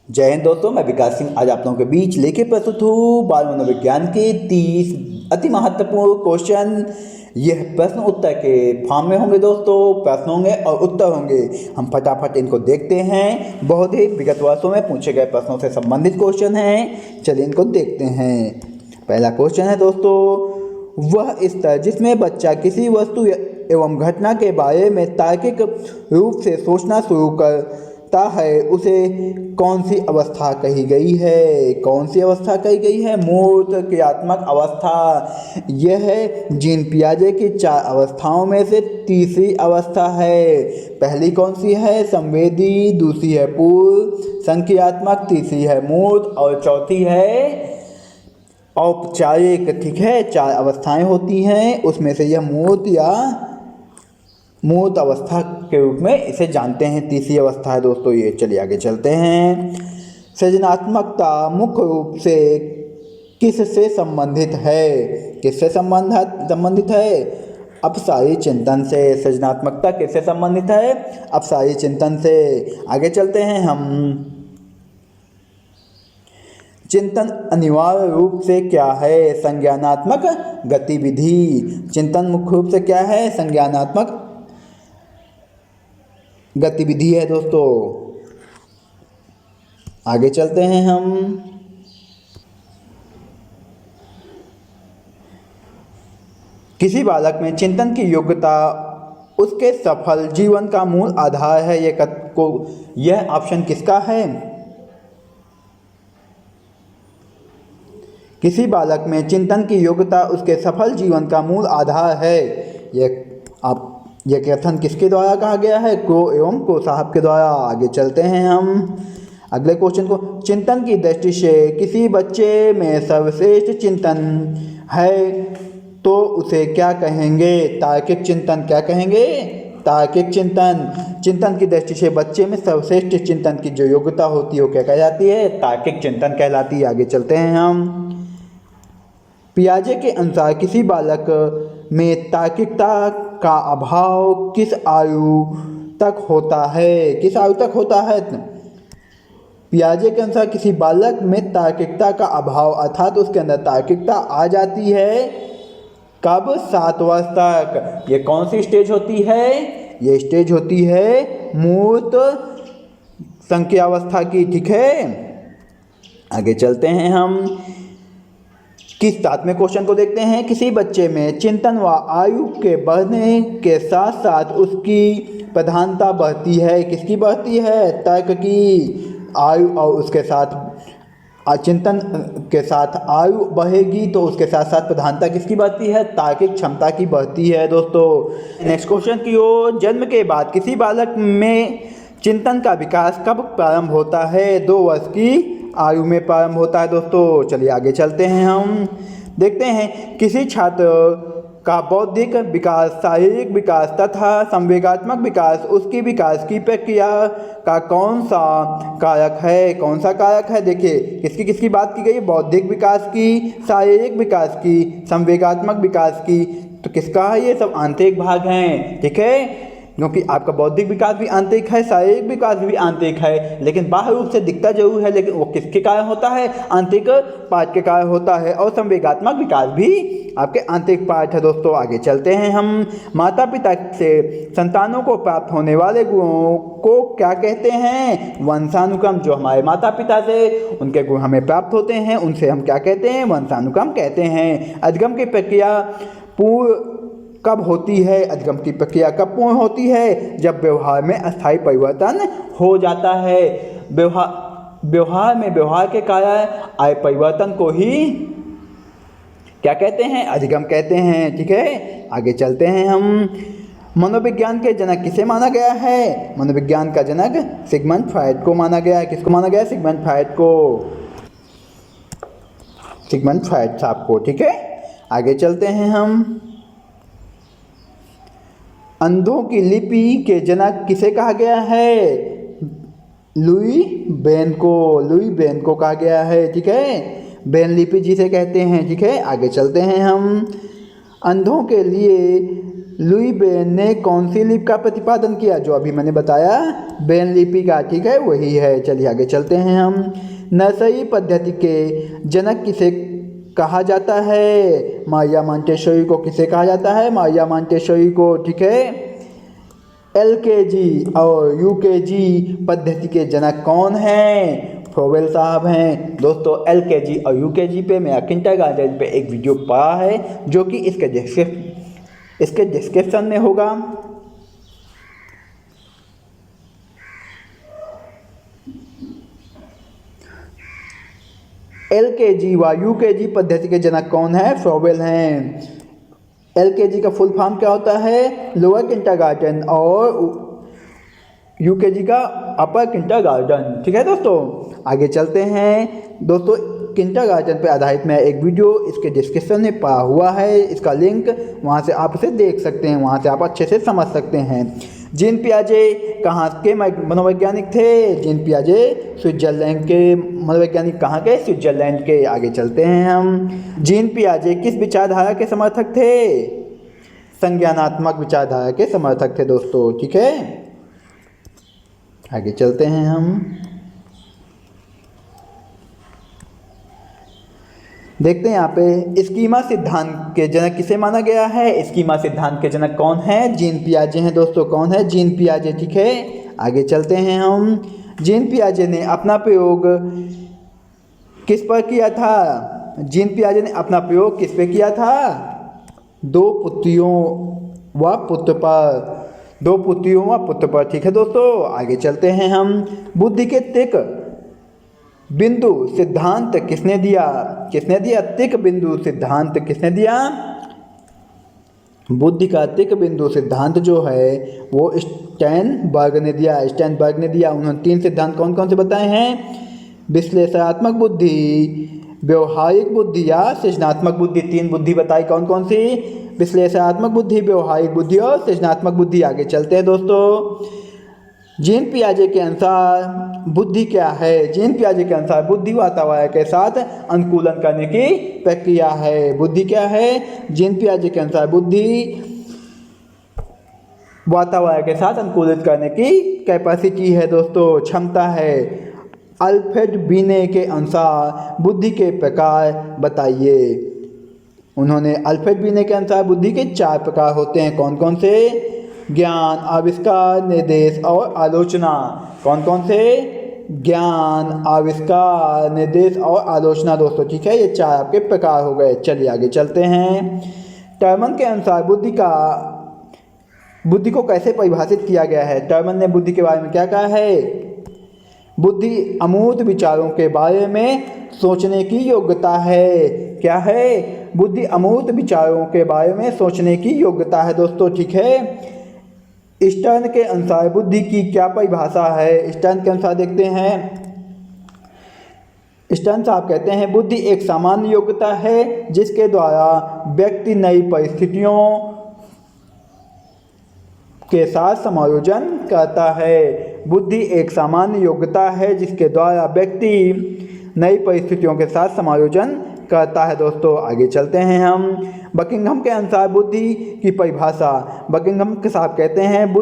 जय हिंद दोस्तों, मैं विकास सिंह आज आप लोगों के बीच लेके प्रस्तुत हूँ बाल मनोविज्ञान के 30 अति महत्वपूर्ण क्वेश्चन। यह प्रश्न उत्तर के फॉर्म में होंगे दोस्तों। प्रश्न होंगे और उत्तर होंगे। हम फटाफट इनको देखते हैं। बहुत ही विगत वर्षों में पूछे गए प्रश्नों से संबंधित क्वेश्चन हैं। चलिए इनको देखते हैं। पहला क्वेश्चन है दोस्तों, वह स्तर जिसमें बच्चा किसी वस्तु एवं घटना के बारे में तार्किक रूप से सोचना शुरू करता है उसे कौन सी अवस्था कही गई है? कौन सी अवस्था कही गई है? मूर्त क्रियात्मक अवस्था। यह है जीन पियाजे की 4 अवस्थाओं में से तीसरी अवस्था है। पहली कौन सी है? संवेदी, दूसरी है पूर्व संक्रियात्मक, तीसरी है मूर्त और चौथी है औपचारिक। ठीक है, 4 अवस्थाएं होती हैं, उसमें से यह मूर्त अवस्था के रूप में इसे जानते हैं। तीसरी अवस्था है दोस्तों ये। चलिए आगे चलते हैं। सृजनात्मकता मुख्य रूप से किससे संबंधित है? किससे संबंधित है? अपसारी चिंतन से। सृजनात्मकता किससे संबंधित है? अपसारी चिंतन से। आगे चलते हैं हम। चिंतन अनिवार्य रूप से क्या है? संज्ञानात्मक गतिविधि। चिंतन मुख्य रूप से क्या है? संज्ञानात्मक गतिविधि है दोस्तों। आगे चलते हैं हम। किसी बालक में चिंतन की योग्यता उसके सफल जीवन का मूल आधार है। यह ऑप्शन किसका है? किसी बालक में चिंतन की योग्यता उसके सफल जीवन का मूल आधार है। यह कथन किसके द्वारा कहा गया है? को एवं को साहब के द्वारा। आगे चलते हैं हम अगले क्वेश्चन को। चिंतन की दृष्टि से किसी बच्चे में सर्वश्रेष्ठ चिंतन है तो उसे क्या कहेंगे? तार्किक चिंतन। क्या कहेंगे? तार्किक चिंतन। चिंतन की दृष्टि से बच्चे में सर्वश्रेष्ठ चिंतन की जो योग्यता होती है वो क्या कहलाती है? तार्किक चिंतन कहलाती है। आगे चलते हैं हम। पियाजे के अनुसार किसी बालक में तार्किकता का अभाव किस आयु तक होता है? किस आयु तक होता है? पियाजे के अनुसार किसी बालक में तार्किकता का अभाव अर्थात उसके अंदर तार्किकता आ जाती है कब? 7 वर्ष तक। ये कौन सी स्टेज होती है? ये स्टेज होती है मूर्त संक्रियावस्था की। ठीक है, आगे चलते हैं हम। किस 7वें क्वेश्चन को देखते हैं। किसी बच्चे में चिंतन व आयु के बढ़ने के साथ साथ उसकी प्रधानता बढ़ती है। किसकी बढ़ती है? तर्क की। आयु और उसके साथ चिंतन के साथ आयु बढ़ेगी तो उसके साथ साथ प्रधानता किसकी बढ़ती है? तार्किक क्षमता की बढ़ती है दोस्तों। नेक्स्ट क्वेश्चन की ओर। जन्म के बाद किसी बालक में चिंतन का विकास कब प्रारंभ होता है? 2 वर्ष की आयु में प्रारंभ होता है दोस्तों। चलिए आगे चलते हैं हम। देखते हैं किसी छात्र का बौद्धिक विकास, शारीरिक विकास तथा संवेगात्मक विकास उसकी विकास की प्रक्रिया का कौन सा कारक है? कौन सा कारक है? देखिए किसकी किसकी बात की गई? बौद्धिक विकास की, शारीरिक विकास की, संवेगात्मक विकास की। तो किसका है? ये सब आंतरिक भाग हैं। ठीक है, क्योंकि आपका बौद्धिक विकास भी आंतरिक है, शारीरिक विकास भी आंतरिक है, लेकिन बाह्य रूप से दिखता जरूर है, लेकिन वो किसके कारण होता है? आंतरिक पार्ट के कारण होता है। और संवेगात्मक विकास भी आपके आंतरिक पार्ट है दोस्तों। आगे चलते हैं हम। माता पिता से संतानों को प्राप्त होने वाले गुणों को क्या कहते हैं? वंशानुक्रम। जो हमारे माता पिता से उनके गुण हमें प्राप्त होते हैं उनसे हम क्या कहते हैं? वंशानुक्रम कहते हैं। अधिगम की प्रक्रिया पूर्ण कब होती है? अधिगम की प्रक्रिया कब पूर्ण होती है? जब व्यवहार में अस्थायी परिवर्तन हो जाता है। व्यवहार में व्यवहार के कारण आए परिवर्तन को ही क्या कहते हैं? अधिगम कहते हैं। ठीक है, आगे चलते हैं हम। मनोविज्ञान के जनक किसे माना गया है? मनोविज्ञान का जनक सिगमंड फ्रायड को माना गया है। किसको माना गया है? सिगमंड फ्रायड को। सिगमंड फ्रायड साहब को। ठीक है, आगे चलते हैं हम। अंधों की लिपि के जनक किसे कहा गया है? लुई ब्रेन को। लुई ब्रेन को कहा गया है। ठीक है, ब्रेन लिपि जिसे कहते हैं। ठीक है, आगे चलते हैं हम। अंधों के लिए लुई बेन ने कौन सी लिपि का प्रतिपादन किया? जो अभी मैंने बताया बेन लिपि का, ठीक है, वही है। चलिए आगे चलते हैं हम। नर्सरी पद्धति के जनक किसे कहा जाता है? मारिया मॉन्टेसोरी को किसे कहा जाता है? मारिया मॉन्टेसोरी को, ठीक है। एलकेजी और यूकेजी पद्धति के जनक कौन हैं? फ्रोबेल साहब हैं। दोस्तों एलकेजी और यूकेजी पे मेरा किंडरगार्टन पे एक वीडियो पड़ा है जो कि इसके डिस्क्रिप्शन में होगा। एलकेजी व यूकेजी पद्धति के जनक कौन है? फ्रोबेल हैं। एलकेजी का फुल फॉर्म क्या होता है? लोअर किंडरगार्टन, और यूकेजी का अपर किंडरगार्टन, ठीक है दोस्तों। आगे चलते हैं दोस्तों। किंडरगार्टन पे आधारित मैं एक वीडियो इसके डिस्क्रिप्शन में पड़ा हुआ है, इसका लिंक, वहाँ से आप उसे देख सकते हैं, वहाँ से आप अच्छे से समझ सकते हैं। जीन पियाजे कहाँ के मनोवैज्ञानिक थे? जीन पियाजे स्विट्जरलैंड के मनोवैज्ञानिक। कहाँ के? स्विट्जरलैंड के। आगे चलते हैं हम। जीन पियाजे किस विचारधारा के समर्थक थे? संज्ञानात्मक विचारधारा के समर्थक थे दोस्तों, ठीक है। आगे चलते हैं हम। देखते हैं यहाँ पे स्कीमा सिद्धांत के जनक किसे माना गया है? स्कीमा सिद्धांत के जनक कौन है? जीन पियाजे हैं दोस्तों। कौन है? जीन पियाजे, ठीक है। आगे चलते हैं हम। जीन पियाजे ने अपना प्रयोग किस पर किया था? जीन पियाजे ने अपना प्रयोग किस पे किया था? दो पुत्रियों व पुत्र पर, ठीक है दोस्तों। आगे चलते हैं हम। बुद्धि के तिक बिंदु सिद्धांत किसने दिया? तिक बिंदु सिद्धांत किसने दिया? बुद्धि का तिक बिंदु सिद्धांत जो है वो स्टैनबर्ग ने दिया। उन्होंने 3 सिद्धांत कौन कौन से बताए हैं? विश्लेषणात्मक बुद्धि, व्यवहारिक बुद्धि या सृजनात्मक बुद्धि। 3 बुद्धि बताई, कौन कौन सी? विश्लेषणात्मक बुद्धि, व्यवहारिक बुद्धि और सृजनात्मक बुद्धि। आगे चलते हैं दोस्तों। जीन पियाजे के अनुसार बुद्धि क्या है? जीन पियाजे के अनुसार बुद्धि वातावरण के साथ अनुकूलन करने की प्रक्रिया है। बुद्धि क्या है? जीन पियाजे के अनुसार बुद्धि वातावरण के साथ अनुकूलित करने की कैपेसिटी है दोस्तों, क्षमता है। अल्फ्रेड बीने के अनुसार बुद्धि के प्रकार बताइए। उन्होंने अल्फ्रेड बीने के अनुसार बुद्धि के 4 प्रकार होते हैं। कौन कौन से? ज्ञान, आविष्कार, निर्देश और आलोचना। कौन कौन से? ज्ञान, आविष्कार, निर्देश और आलोचना दोस्तों, ठीक है। ये 4 आपके प्रकार हो गए। चलिए आगे चलते हैं। टर्मन के अनुसार बुद्धि को कैसे परिभाषित किया गया है? टर्मन ने बुद्धि के बारे में क्या कहा है? बुद्धि अमूर्त विचारों के बारे में सोचने की योग्यता है। क्या है? बुद्धि अमूर्त विचारों के बारे में सोचने की योग्यता है दोस्तों, ठीक है। स्टर्न के अनुसार बुद्धि की क्या परिभाषा है? स्टर्न के अनुसार देखते हैं। स्टर्न साहब कहते हैं बुद्धि एक सामान्य योग्यता है जिसके द्वारा व्यक्ति नई परिस्थितियों के साथ समायोजन करता है। बुद्धि एक सामान्य योग्यता है जिसके द्वारा व्यक्ति नई परिस्थितियों के साथ समायोजन करता है दोस्तों। आगे चलते हैं हम। बकिंघम के अनुसार बुद्धि की परिभाषा। बकिंघम के साहब कहते हैं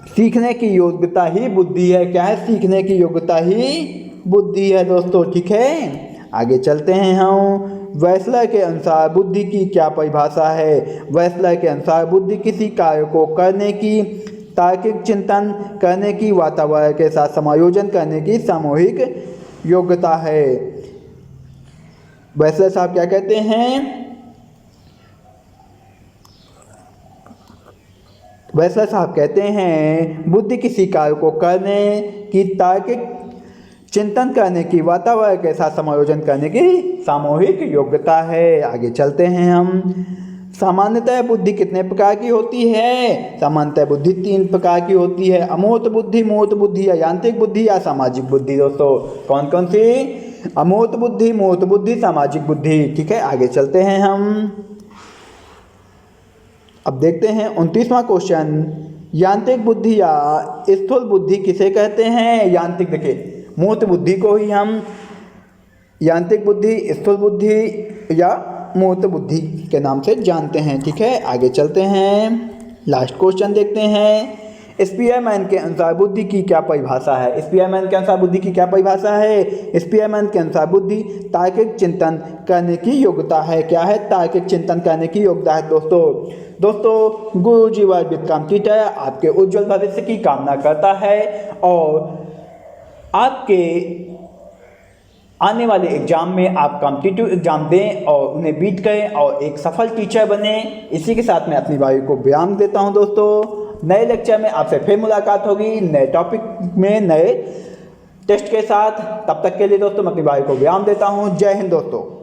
सीखने की योग्यता ही बुद्धि है। क्या है? सीखने की योग्यता ही बुद्धि है दोस्तों, ठीक है। आगे चलते हैं हम। वेस्लर के अनुसार बुद्धि की क्या परिभाषा है? वेस्लर के अनुसार बुद्धि किसी कार्य को करने की, तार्किक चिंतन करने की, वातावरण के साथ समायोजन करने की सामूहिक योग्यता है। वेस्लर साहब क्या कहते हैं? वेस्लर साहब कहते हैं बुद्धि किसी कार्य को करने की, तार्किक चिंतन करने की, वातावरण के साथ समायोजन करने की सामूहिक योग्यता है। आगे चलते हैं हम। सामान्यतः बुद्धि कितने प्रकार की होती है? सामान्यतः बुद्धि 3 प्रकार की होती है। अमूर्त बुद्धि, मूर्त बुद्धि या यांत्रिक बुद्धि या सामाजिक बुद्धि दोस्तों। कौन कौन सी? अमूर्त बुद्धि, मूर्त बुद्धि, सामाजिक बुद्धि, ठीक है। आगे चलते हैं हम। अब देखते हैं 29वां क्वेश्चन। यांत्रिक बुद्धि या स्थूल बुद्धि किसे कहते हैं? यांत्रिक, देखिए मूर्त बुद्धि को ही हम यांत्रिक बुद्धि, स्थूल बुद्धि या मूर्त बुद्धि के नाम से जानते हैं। ठीक है, आगे चलते हैं, लास्ट क्वेश्चन देखते हैं। स्पीयरमैन के अनुसार बुद्धि की क्या परिभाषा है? स्पीयरमैन के अनुसार बुद्धि की क्या परिभाषा है? स्पीयरमैन के अनुसार बुद्धि तार्किक चिंतन करने की योग्यता है। क्या है? तार्किक चिंतन करने की योग्यता है दोस्तों गुरुजी वर्ल्ड विद कॉम्पिटिटर आपके उज्जवल भविष्य की कामना करता है और आपके आने वाले एग्जाम में आप कॉम्पिटिटिव एग्जाम दें और उन्हें बीट करें और एक सफल टीचर बने। इसी के साथ मैं अपनी वायु को विराम देता हूं दोस्तों। नए लेक्चर में आपसे फिर मुलाकात होगी नए टॉपिक में नए टेस्ट के साथ। तब तक के लिए दोस्तों मैं अपनी वायु को विराम देता हूं। जय हिंद दोस्तों।